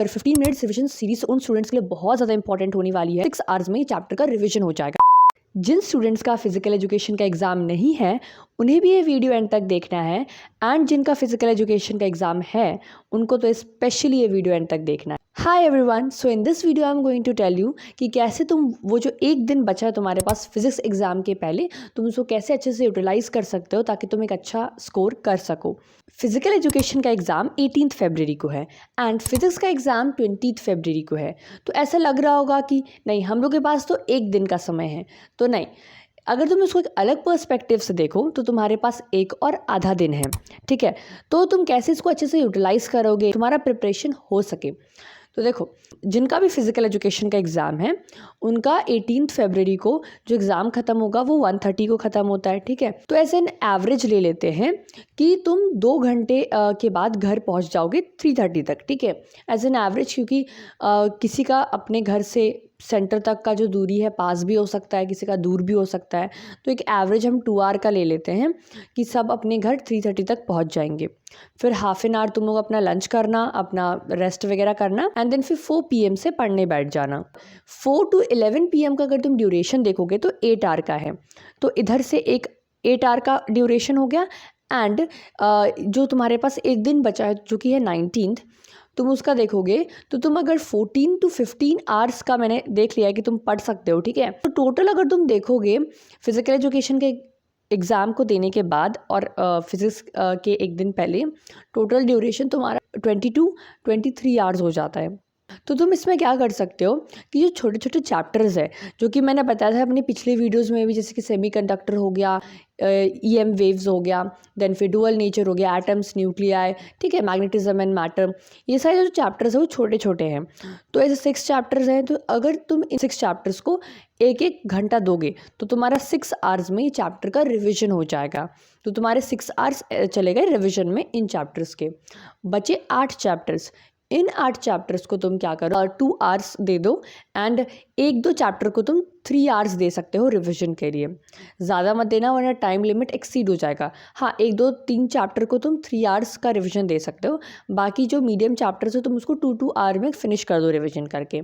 और 15 minutes revision series उन students के लिए बहुत ज़्यादा इंपॉर्टेंट होने वाली है। 6 आवर्स में ये चैप्टर का रिविजन हो जाएगा। जिन स्टूडेंट्स का फिजिकल एजुकेशन का एग्ज़ाम नहीं है उन्हें भी ये वीडियो एंड तक देखना है, एंड जिनका फिजिकल एजुकेशन का एग्ज़ाम है उनको तो स्पेशली ये वीडियो एंड तक देखना है। Hi everyone, so in this video I am going to tell you कि कैसे तुम वो जो एक दिन बचा है तुम्हारे पास फिजिक्स एग्जाम के पहले, तुम उसको कैसे अच्छे से यूटिलाइज कर सकते हो ताकि तुम एक अच्छा स्कोर कर सको। फिजिकल एजुकेशन का एग्ज़ाम 18 फरवरी को है एंड फिजिक्स का एग्ज़ाम 20 फरवरी को है। तो ऐसा लग रहा होगा कि नहीं, हम लोग के पास तो एक दिन का समय है। तो नहीं, अगर तुम इसको एक अलग पर्सपेक्टिव से देखो तो तुम्हारे पास एक और आधा दिन है, ठीक है। तो तुम कैसे इसको अच्छे से यूटिलाइज करोगे, तुम्हारा प्रिपरेशन हो सके। तो देखो, जिनका भी फिजिकल एजुकेशन का एग्ज़ाम है उनका 18 फरवरी को जो एग्ज़ाम ख़त्म होगा वो 1:30 को ख़त्म होता है, ठीक है। तो ऐसे एन एवरेज ले लेते हैं कि तुम 2 घंटे के बाद घर पहुंच जाओगे 3:30 तक, ठीक है। एज एन एवरेज, क्योंकि किसी का अपने घर से सेंटर तक का जो दूरी है पास भी हो सकता है, किसी का दूर भी हो सकता है। तो एक एवरेज हम 2 आवर का ले लेते हैं कि सब अपने घर 3:30 तक पहुंच जाएंगे। फिर हाफ एन आवर तुम लोग अपना लंच करना, अपना रेस्ट वगैरह करना, एंड देन फिर 4 PM से पढ़ने बैठ जाना। 4 to 11 PM का अगर तुम ड्यूरेशन देखोगे तो 8 आवर का है। तो इधर से एक 8 आवर का ड्यूरेशन हो गया। एंड जो तुम्हारे पास एक दिन बचा है जो कि है 19th, तुम उसका देखोगे तो तुम अगर 14 to 15 आवर्स का मैंने देख लिया है कि तुम पढ़ सकते हो, ठीक है। तो टोटल अगर तुम देखोगे फिजिकल एजुकेशन के एग्ज़ाम को देने के बाद और फिजिक्स के एक दिन पहले, टोटल ड्यूरेशन तुम्हारा 22-23 आवर्स हो जाता है। तो तुम इसमें क्या कर सकते हो कि जो छोटे छोटे चैप्टर्स है जो कि मैंने बताया था अपनी पिछले वीडियोस में भी, जैसे कि सेमीकंडक्टर हो गया, EM वेव्स हो गया, देन फिर डुअल नेचर हो गया, एटम्स, न्यूक्लियाई, ठीक है, मैग्नेटिज्म एंड मैटर, ये सारे जो चैप्टर्स है वो छोटे छोटे हैं। तो ऐसे 6 चैप्टर्स हैं। तो अगर तुम इन 6 चैप्टर्स को एक एक घंटा दोगे तो तुम्हारा 6 आवर्स में ये चैप्टर का रिविजन हो जाएगा। तो तुम्हारे 6 आवर्स चले गए रिविजन में इन चैप्टर्स के। बचे 8 चैप्टर्स। इन 8 चैप्टर्स को तुम क्या करो, 2 आवर्स दे दो, एंड 1-2 चैप्टर को तुम 3 आवर्स दे सकते हो रिवीजन के लिए। ज़्यादा मत देना वरना टाइम लिमिट एक्सीड हो जाएगा। हाँ, 1-2-3 चैप्टर को तुम 3 आवर्स का रिवीजन दे सकते हो। बाकी जो मीडियम चैप्टर्स है तुम उसको 2-2 आवर में फिनिश कर दो रिवीजन करके।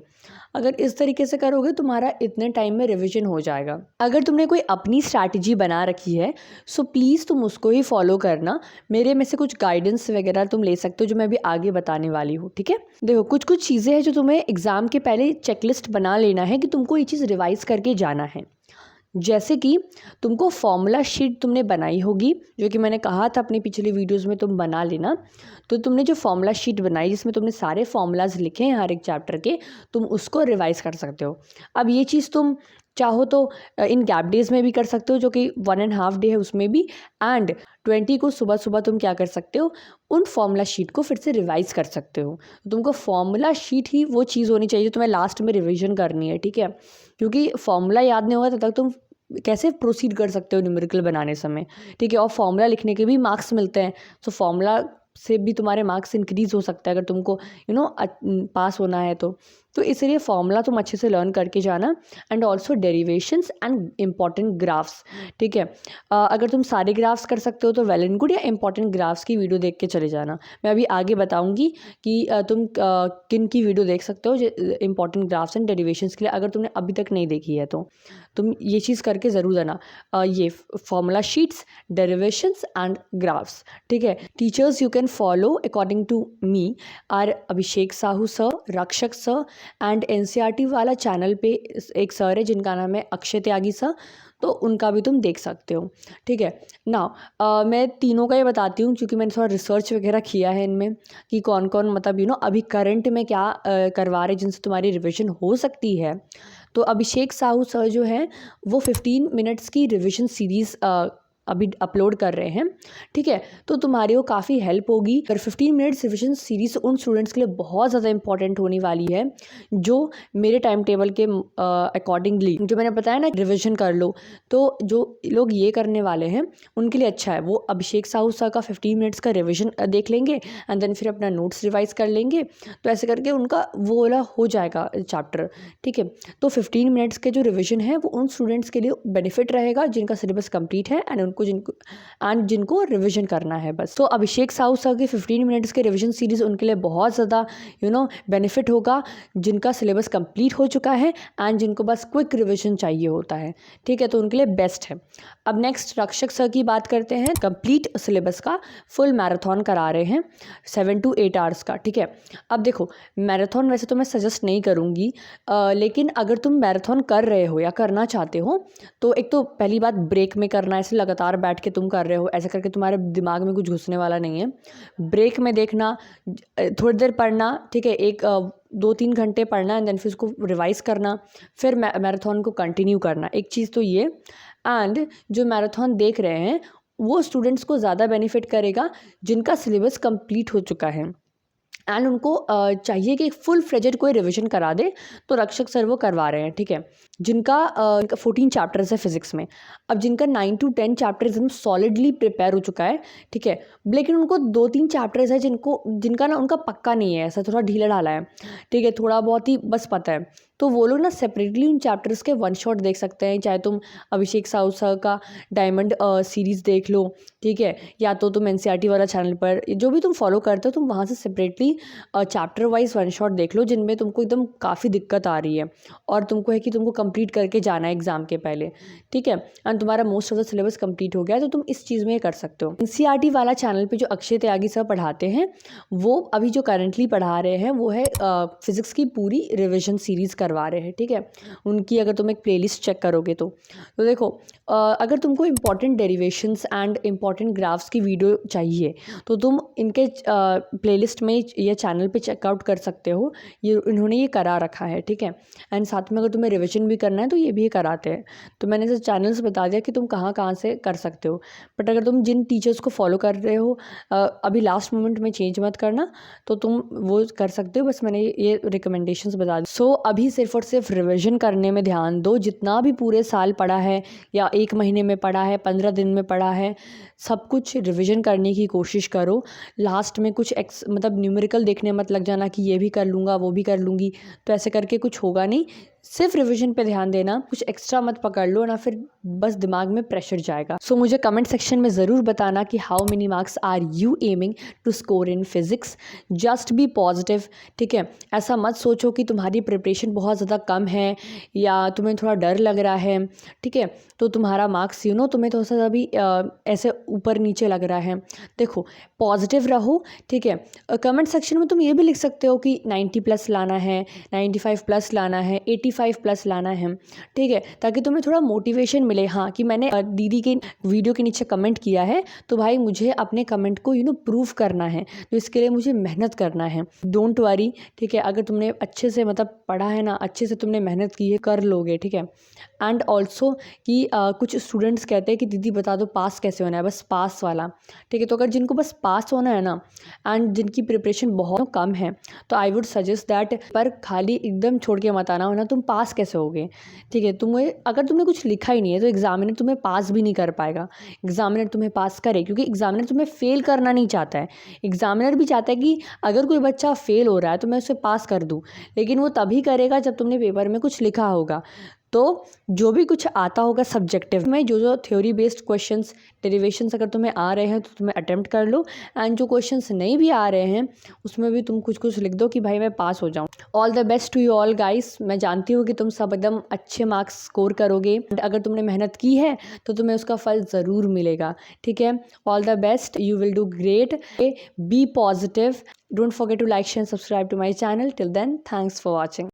अगर इस तरीके से करोगे तुम्हारा इतने टाइम में रिवीजन हो जाएगा। अगर तुमने कोई अपनी स्ट्रैटेजी बना रखी है सो प्लीज़ तुम उसको ही फॉलो करना। मेरे में से कुछ गाइडेंस वगैरह तुम ले सकते हो जो मैं अभी आगे बताने वाली हूँ, ठीक है। देखो, कुछ कुछ चीज़ें हैं जो तुम्हें एग्ज़ाम के पहले चेकलिस्ट बना लेना है कि तुमको ये चीज़ रिवाइज करके जाना है। जैसे कि तुमको फॉर्मूला शीट तुमने बनाई होगी, जो कि मैंने कहा था अपनी पिछली वीडियोस में तुम बना लेना। तो तुमने जो फॉर्मूला शीट बनाई जिसमें तुमने सारे फॉर्मूलाज लिखे हैं हर एक चैप्टर के, तुम उसको रिवाइज कर सकते हो। अब ये चीज़ तुम चाहो तो इन गैप डेज में भी कर सकते हो, जो कि 1.5 डे है उसमें भी। एंड 20 को सुबह सुबह तुम क्या कर सकते हो, उन फॉर्मूला शीट को फिर से रिवाइज कर सकते हो। तुमको फॉर्मूला शीट ही वो चीज़ होनी चाहिए जो तुम्हें लास्ट में रिवीजन करनी है, ठीक है। क्योंकि फॉर्मूला याद नहीं होगा तब तक तुम कैसे प्रोसीड कर सकते हो न्यूमेरिकल बनाने समय, ठीक है। और फॉर्मूला लिखने के भी मार्क्स मिलते हैं, तो फॉर्मूला से भी तुम्हारे मार्क्स इंक्रीज हो सकता है अगर तुमको पास होना है तो इसलिए फॉर्मूला तुम अच्छे से लर्न करके जाना। And also derivations and important graphs, ठीक है। अगर तुम सारे ग्राफ्स कर सकते हो तो वेल एंड गुड, या इंपॉर्टेंट ग्राफ्स की वीडियो देख के चले जाना। मैं अभी आगे बताऊंगी कि तुम किन की वीडियो देख सकते हो इंपॉर्टेंट ग्राफ्स एंड डेरिवेशंस के लिए। अगर तुमने अभी तक नहीं देखी है तो तुम ये चीज़ करके ज़रूर जाना, ये formula sheets, derivations and graphs, ठीक है। Teachers you can follow according to me are Abhishek Sahu sir, Rakshak sir, and NCERT वाला चैनल पे एक सर है जिनका नाम है अक्षय त्यागी सर, तो उनका भी तुम देख सकते हो, ठीक है ना। मैं तीनों का ये बताती हूँ क्योंकि मैंने थोड़ा रिसर्च वगैरह किया है इनमें कि कौन कौन मतलब अभी करंट में क्या करवा रहे जिनसे तुम्हारी रिविजन हो सकती है। तो अभिषेक साहू सर जो हैं वो 15 मिनट्स की रिविजन सीरीज़ अभी अपलोड कर रहे हैं, ठीक है। तो तुम्हारी वो काफ़ी हेल्प होगी। पर 15 मिनट्स रिविजन सीरीज़ उन स्टूडेंट्स के लिए बहुत ज़्यादा इंपॉर्टेंट होने वाली है जो मेरे टाइम टेबल के अकॉर्डिंगली, जो मैंने बताया ना रिविजन कर लो, तो जो लोग ये करने वाले हैं उनके लिए अच्छा है। वो अभिषेक साहू सर का 15 मिनट्स का रिविजन देख लेंगे एंड देन फिर अपना नोट्स रिवाइज कर लेंगे। तो ऐसे करके उनका वो वाला हो जाएगा चैप्टर, ठीक है। तो 15 मिनट्स के जो रिविजन है वो उन स्टूडेंट्स के लिए बेनिफिट रहेगा जिनका सिलेबस कंप्लीट है एंड को जिनको रिविजन करना है बस। तो अभिषेक साहू सर की 15 मिनट्स के रिविजन सीरीज़ उनके लिए बहुत ज़्यादा बेनिफिट होगा, जिनका सिलेबस कंप्लीट हो चुका है एंड जिनको बस क्विक रिविजन चाहिए होता है, ठीक है, तो उनके लिए बेस्ट है। अब नेक्स्ट रक्षक सर की बात करते हैं। कंप्लीट सिलेबस का फुल मैराथन करा रहे हैं 7 to 8 आवर्स का, ठीक है। अब देखो, मैराथन वैसे तो मैं सजेस्ट नहीं करूँगी, लेकिन अगर तुम मैराथन कर रहे हो या करना चाहते हो तो एक तो पहली बात ब्रेक में करना, ऐसे लगातार बैठ के तुम कर रहे हो, ऐसे करके तुम्हारे दिमाग में कुछ घुसने वाला नहीं है। ब्रेक में देखना, थोड़ी देर पढ़ना, ठीक है, 2-3 घंटे पढ़ना एंड देन फिर उसको रिवाइज़ करना, फिर मैराथन को कंटिन्यू करना। एक चीज़ तो ये, एंड जो मैराथन देख रहे हैं वो स्टूडेंट्स को ज़्यादा बेनिफिट करेगा जिनका सिलेबस कंप्लीट हो चुका है एंड उनको चाहिए कि फुल फ्लेजेड कोई रिवीजन करा दे, तो रक्षक सर वो करवा रहे हैं, ठीक है। जिनका 14 चैप्टर्स है फिजिक्स में, अब जिनका 9 to 10 चैप्टर्स एकदम सॉलिडली प्रिपेयर हो चुका है, ठीक है, लेकिन उनको 2-3 चैप्टर्स है जिनका ना उनका पक्का नहीं है, ऐसा थोड़ा ढीला ढाला है, ठीक है, थोड़ा बहुत ही बस पता है, तो वो लोग ना सेपरेटली उन चैप्टर्स के वन शॉट देख सकते हैं। चाहे तुम अभिषेक साहू सर का डायमंड सीरीज़ देख लो, ठीक है, या तो तुम NCERT वाला चैनल पर जो भी तुम फॉलो करते हो, तुम वहाँ से separately chapter wise one shot देख लो जिनमें तुमको एकदम काफ़ी दिक्कत आ रही है और तुमको है कि तुमको कंप्लीट करके जाना है एग्ज़ाम के पहले, ठीक है, एंड तुम्हारा most of the syllabus complete हो गया है, तो तुम इस चीज़ में ये कर सकते हो। NCERT वाला चैनल पे जो अक्षय त्यागी सर पढ़ाते हैं, वो अभी जो करंटली पढ़ा रहे हैं वो है फिज़िक्स की पूरी रिविजन सीरीज़ करवा रहे हैं, ठीक है। उनकी अगर तुम एक प्लेलिस्ट चेक करोगे तो देखो, अगर तुमको important derivations and important graphs की वीडियो चाहिए तो तुम इनके प्लेलिस्ट में या चैनल पे चेकआउट कर सकते हो, ये इन्होंने ये करा रखा है, ठीक है। एंड साथ में अगर तुम्हें रिविजन भी करना है तो ये भी कराते हैं, तो मैंने जैसे चैनल्स बता दिया कि तुम कहाँ कहाँ से कर सकते हो। बट अगर तुम जिन टीचर्स को फॉलो कर रहे हो, अभी लास्ट मोमेंट में चेंज मत करना, तो तुम वो कर सकते हो, बस मैंने ये रिकमेंडेशंस बता दी। सो अभी सिर्फ और सिर्फ रिविजन करने में ध्यान दो, जितना भी पूरे साल पढ़ा है या 1 महीने में पढ़ा है, 15 दिन में पढ़ा है, सब कुछ रिविजन करने की कोशिश करो। लास्ट में कुछ मतलब न्यूमेरिकल देखने मत लग जाना कि ये भी कर लूँगा वो भी कर लूँगी, तो ऐसे करके कुछ होगा नहीं। सिर्फ रिवीजन पे ध्यान देना, कुछ एक्स्ट्रा मत पकड़ लो ना, फिर बस दिमाग में प्रेशर जाएगा। सो मुझे कमेंट सेक्शन में ज़रूर बताना कि how many marks are you aiming to score in physics. Just be positive, ठीक है। ऐसा मत सोचो कि तुम्हारी प्रिपरेशन बहुत ज़्यादा कम है या तुम्हें थोड़ा डर लग रहा है, ठीक है, तो तुम्हारा मार्क्स तुम्हें थोड़ा सा अभी ऐसे ऊपर नीचे लग रहा है। देखो, पॉजिटिव रहो, ठीक है। कमेंट सेक्शन में तुम ये भी लिख सकते हो कि 90+ लाना है, 95+ लाना है, 85+ लाना है, ठीक है, ताकि तुम्हें थोड़ा मोटिवेशन मिले। हाँ, कि मैंने दीदी के वीडियो के नीचे कमेंट किया है, तो भाई मुझे अपने कमेंट को प्रूफ करना है, तो इसके लिए मुझे मेहनत करना है। डोंट वरी, ठीक है, अगर तुमने अच्छे से मतलब पढ़ा है ना, अच्छे से तुमने मेहनत की है, कर लोगे, ठीक है। एंड ऑल्सो कि कुछ स्टूडेंट्स कहते हैं कि दीदी बता दो पास कैसे होना है, बस पास वाला, ठीक है। तो अगर जिनको बस पास होना है ना एंड जिनकी प्रिपरेशन बहुत कम है, तो आई वुड सजेस्ट दैट, पर खाली एकदम छोड़ के मत आना, वरना तुम पास कैसे होगे, ठीक है। अगर तुमने कुछ लिखा ही नहीं है तो एग्जामिनर तुम्हें पास भी नहीं कर पाएगा। एग्जामिनर तुम्हें पास करे, क्योंकि एग्जामिनर तुम्हें फेल करना नहीं चाहता है। एग्जामिनर भी चाहता है कि अगर कोई बच्चा फेल हो रहा है तो मैं उसे पास कर दूँ, लेकिन वो तभी करेगा जब तुमने पेपर में कुछ लिखा होगा। तो जो भी कुछ आता होगा सब्जेक्टिव में, जो थ्योरी बेस्ड क्वेश्चंस, डेरिवेशंस अगर तुम्हें आ रहे हैं तो तुम्हें अटेम्प्ट कर लो, एंड जो क्वेश्चंस नहीं भी आ रहे हैं उसमें भी तुम कुछ कुछ लिख दो कि भाई मैं पास हो जाऊं। All the best to you all guys. मैं जानती हूँ कि तुम सब एकदम अच्छे मार्क्स स्कोर करोगे, अगर तुमने मेहनत की है तो तुम्हें उसका फल ज़रूर मिलेगा, ठीक है। All the best, you will do great, be positive, don't forget to like share subscribe to my channel. Till then, thanks for watching.